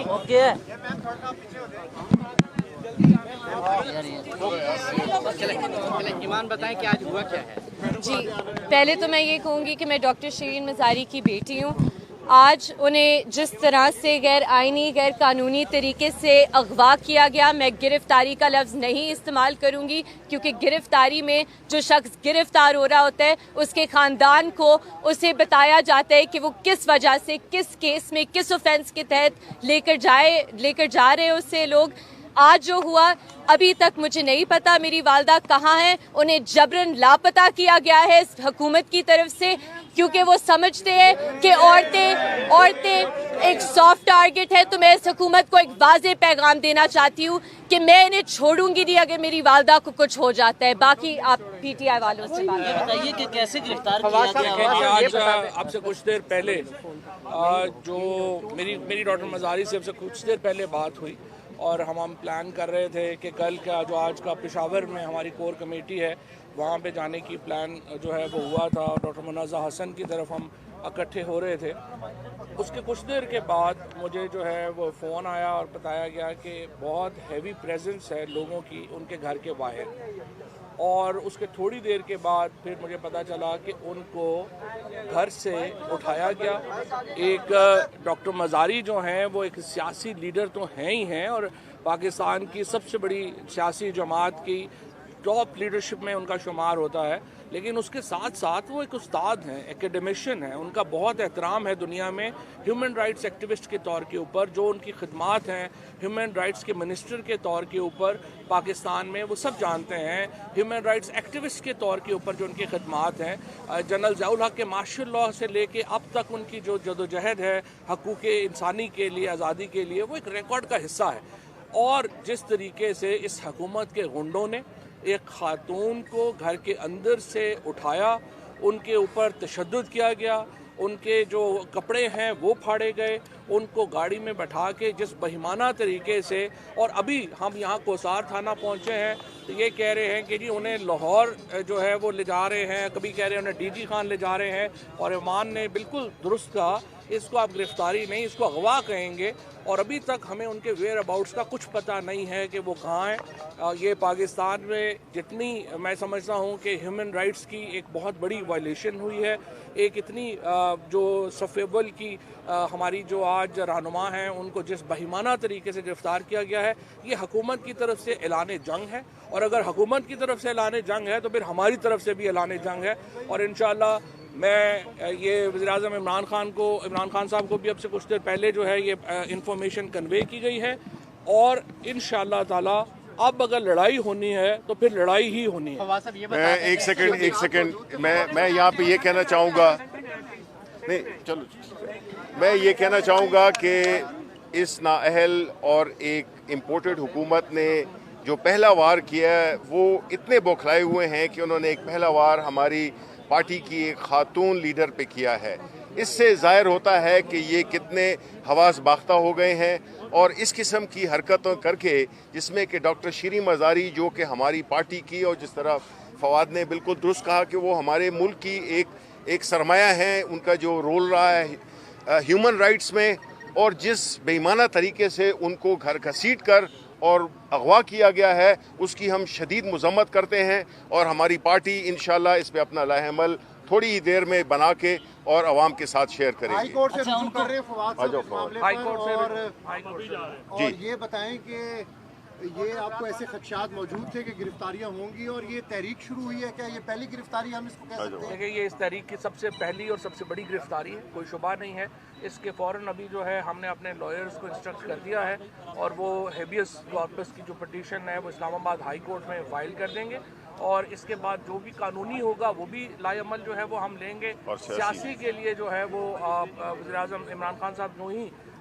Okay ईमान बताएं कि आज हुआ क्या है। जी, पहले तो मैं ये कहूँगी कि मैं डॉक्टर शिरीन मज़ारी की बेटी हूँ। आज उन्हें जिस तरह से गैर आइनी गैर कानूनी तरीके से अगवा किया गया, मैं गिरफ्तारी का लफ्ज़ नहीं इस्तेमाल करूँगी, क्योंकि गिरफ्तारी में जो शख्स गिरफ्तार हो रहा होता है उसके ख़ानदान को उसे बताया जाता है कि वो किस वजह से, किस केस में, किस ऑफेंस के तहत लेकर जा रहे उससे लोग। आज जो हुआ अभी तक मुझे नहीं पता मेरी वालदा कहाँ है। उन्हें जबरन लापता किया गया है इस हुकूमत की तरफ से, क्योंकि वो समझते हैं कि औरतें एक सॉफ्ट टारगेट है। तो मैं इस हुकूमत को एक वाज़ेह पैगाम देना चाहती हूँ कि मैं इन्हें छोड़ूंगी नहीं अगर मेरी वालदा को कुछ हो जाता है। बाकी आप पीटीआई वालों से बात बताइए कि कैसे गिरफ्तार किया गया। आज आपसे कुछ देर पहले जो मेरी डॉक्टर मज़ारी से आपसे कुछ देर पहले बात हुई और हम प्लान कर रहे थे कि कल का जो आज का पेशावर में हमारी कोर कमेटी है वहाँ पे जाने की प्लान जो है वो हुआ था। डॉक्टर मुनाज़ा हसन की तरफ हम इकट्ठे हो रहे थे। उसके कुछ देर के बाद मुझे जो है वो फ़ोन आया और बताया गया कि बहुत हैवी प्रेजेंस है लोगों की उनके घर के बाहर। और उसके थोड़ी देर के बाद फिर मुझे पता चला कि उनको घर से उठाया गया। एक डॉक्टर मज़ारी जो हैं वो एक सियासी लीडर तो हैं ही हैं और पाकिस्तान की सबसे बड़ी सियासी जमात की टॉप लीडरशिप में उनका शुमार होता है, लेकिन उसके साथ साथ वो एक उस्ताद हैं, एकेडमिशियन हैं। उनका बहुत एहतराम है दुनिया में ह्यूमन राइट्स एक्टिविस्ट के तौर के ऊपर। जो उनकी खिदमात हैं ह्यूमन राइट्स के मिनिस्टर के तौर के ऊपर पाकिस्तान में, वो सब जानते हैं। ह्यूमन राइट्स एक्टिविस्ट के तौर के ऊपर जो उनकी खिदमात हैं, जनरल ज़ियाउल हक के मार्शल लॉ से लेके अब तक उनकी जो जदोजहद है हकूक़ इंसानी के लिए, आज़ादी के लिए, वो एक रिकॉर्ड का हिस्सा है। और जिस तरीके से इस हुकूमत के गुंडों ने एक खातून को घर के अंदर से उठाया, उनके ऊपर तशद्दुद किया गया, उनके जो कपड़े हैं वो फाड़े गए, उनको गाड़ी में बैठा के जिस बहिमाना तरीके से। और अभी हम यहाँ कोसार थाना पहुँचे हैं तो ये कह रहे हैं कि जी उन्हें लाहौर जो है वो ले जा रहे हैं, कभी कह रहे हैं उन्हें डीजी खान ले जा रहे हैं। और ईमान ने बिल्कुल दुरुस्त कहा, इसको आप गिरफ्तारी नहीं, इसको अगवा कहेंगे। और अभी तक हमें उनके वेयर अबाउट्स का कुछ पता नहीं है कि वो कहाँ हैं। ये पाकिस्तान में जितनी मैं समझता हूँ कि ह्यूमन राइट्स की एक बहुत बड़ी वायलेशन हुई है, एक इतनी जो सफ़ेबल की हमारी जो आज रहनुमा हैं उनको जिस बहिमाना तरीके से गिरफ़्तार किया गया है, ये हुकूमत की तरफ से ऐलान जंग है। और अगर हुकूमत की तरफ से ऐलान जंग है तो फिर हमारी तरफ से भी ऐलान जंग है। और इंशाअल्लाह मैं ये वज़ीर-ए-आज़म इमरान खान साहब को भी अब से कुछ देर पहले जो है ये इंफॉर्मेशन कन्वे की गई है। और इंशाअल्लाह ताला अब अगर लड़ाई होनी है तो फिर लड़ाई ही होनी है। मैं एक सेकंड मैं यहाँ पे ये कहना चाहूँगा, नहीं चलो, मैं ये कहना चाहूँगा कि इस नाअहल और एक इम्पोर्टेड हुकूमत ने जो पहला वार किया है वो इतने बौखलाए हुए हैं कि उन्होंने एक पहला वार हमारी पार्टी की एक खातून लीडर पे किया है। इससे ज़ाहिर होता है कि ये कितने हवास बाख्ता हो गए हैं। और इस किस्म की हरकतों करके जिसमें कि डॉक्टर शिरीन मज़ारी जो कि हमारी पार्टी की, और जिस तरह फवाद ने बिल्कुल दुरुस्त कहा कि वो हमारे मुल्क की एक सरमाया है, उनका जो रोल रहा है ह्यूमन राइट्स में, और जिस बेईमाना तरीके से उनको घर घसीट कर और अगवा किया गया है उसकी हम शदीद मज़म्मत करते हैं। और हमारी पार्टी इंशाल्लाह इस पे अपना लाहेमल थोड़ी ही देर में बना के और आवाम के साथ शेयर करेंगे। हाई कोर्ट से रुजू कर रहे हैं फवाद साहब मामले जी। और ये बताएं कि ये आपको ऐसे खदशात मौजूद थे कि गिरफ्तारियां होंगी और ये तहरीक शुरू हुई है, क्या ये पहली गिरफ्तारी हम इसको कह सकते हैं? देखिए, ये इस तहरीक की सबसे पहली और सबसे बड़ी गिरफ्तारी है, कोई शुबा नहीं है। इसके फ़ौरन अभी जो है हमने अपने लॉयर्स को इंस्ट्रक्ट कर दिया है और वो हेबियस कॉर्पस की जो पटिशन है वो इस्लामाबाद हाई कोर्ट में फाइल कर देंगे। और इसके बाद जो भी कानूनी होगा वो भी लाएअमल जो है वो हम लेंगे। सियासी के लिए जो है वो वज़ीर-ए-आज़म इमरान खान साहब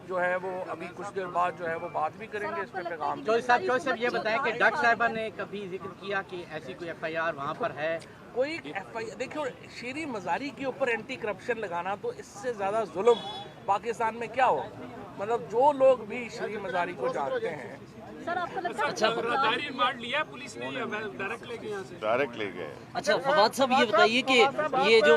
जो है वो अभी कुछ देर बाद जो है वो बात भी करेंगे इस पे पैगाम। चौधरी साहब ये बताएं कि डॉक्टर साहिबा ने कभी जिक्र किया कि ऐसी कोई FIR वहाँ पर है? कोई FIR देखियो, शिरीन मज़ारी के ऊपर एंटी करप्शन लगाना तो इससे ज़्यादा जुल्म पाकिस्तान में क्या हो। मतलब जो लोग भी शरीफ मज़ारी को जानते हैं डायरेक्ट ले गए। अच्छा फवाद साहब ये बताइए कि ये जो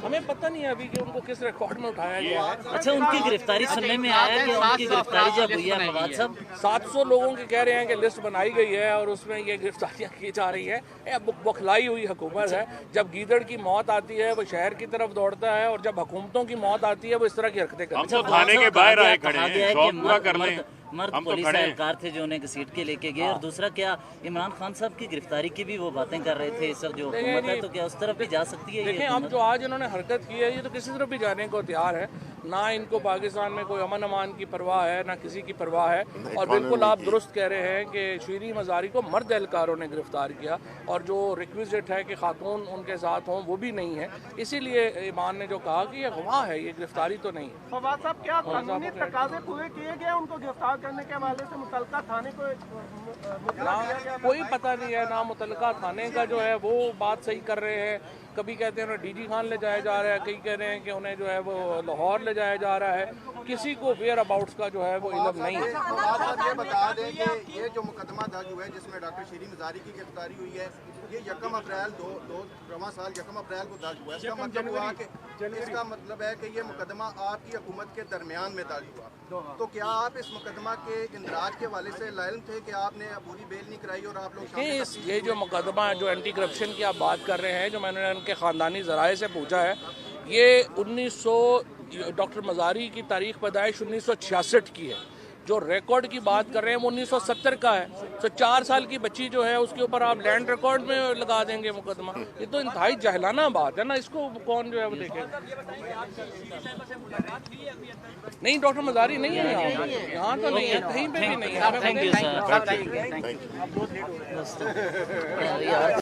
हमें पता नहीं है अभी कि उनको किस रिकॉर्ड में उठाया गया है। अच्छा उनकी गिरफ्तारी सुनने में आया है कि उनकी गिरफ्तारी जब हुई है फवाद साहब 700 लोगों की कह रहे हैं कि लिस्ट बनाई गई है और उसमें ये गिरफ्तारियां की जा रही हैं। ये बौखलाई हुई हुकूमत है। जब गीदड़ की मौत आती है वो शहर की तरफ दौड़ता है और जब हुकूमतों की मौत आती है वो इस तरह की हरकतें करते हैं। थाने के बाहर आए खड़े हैं, शौक पूरा कर लें। मर्द हम तो पुलिस खड़े हैं। एहलकार थे जो उन्हें घसीट के लेके गए और दूसरा क्या इमरान खान साहब की गिरफ्तारी की भी वो बातें कर रहे थे इस वक्त जो हुकूमत है तो क्या उस तरफ भी जा सकती है ये देखें अब जो आज इन्होंने हरकत की है ये तो किसी तरफ भी जाने को तैयार है। ना इनको पाकिस्तान में कोई अमन अमान की परवाह है ना किसी की परवाह है। और बिल्कुल आप दुरुस्त कह रहे हैं कि शीरी मज़ारी को मर्द एहलकारों ने गिरफ्तार किया और जो रिक्विजिट है कि खातून उनके साथ हों वो भी नहीं है। इसीलिए ईमान ने जो कहा कि ये गवाह है, ये गिरफ्तारी तो नहीं है। फवाद साहब क्या कानूनी तकाजे पूरे किए गए उनको गिरफ्तार करने के हवाले से मुतल्लिका थाने को ना कोई पता नहीं है ना मुतल्लिका थाने का जो है वो बात सही कर रहे हैं। कभी कहते हैं उन्हें डीजी खान ले जाया जा रहा है, कई कह रहे हैं कि उन्हें जो है वो लाहौर ले जाया जा रहा है। किसी को वेयर अबाउट्स का जो है वो इल्म नहीं है। आप ये बता दें कि ये जो मुकदमा दर्ज हुआ है जिसमें डॉक्टर शीरी मज़ारी की गिरफ्तारी हुई है ये 1 अप्रैल रवां साल 1 अप्रैल को दर्ज हुआ है। इसका मतलब है कि ये मुकदमा आपकी हुकूमत के दरमियान में दर्ज हुआ। तो क्या आप इस मुकदमा के इंदराज के हवाले से इल्म थे कि आपने पूरी बेल नहीं कराई और आप लोग ये जो मुकदमा जो एंटी करप्शन की आप बात कर रहे हैं जो मैंने उनके ख़ानदानी ज़राए से पूछा है ये 1900 डॉक्टर मज़ारी की तारीख पैदाइश 1966 की है। जो रिकॉर्ड की बात कर रहे हैं वो 1970 का है। तो 4 साल की बच्ची जो है उसके ऊपर आप लैंड रिकॉर्ड में लगा देंगे मुकदमा। ये तो इंतहाई जहलाना बात है ना। इसको कौन जो है वो देखे। नहीं डॉक्टर मज़ारी नहीं है यहाँ तो नहीं है कहीं पे भी नहीं है। Thank you sir.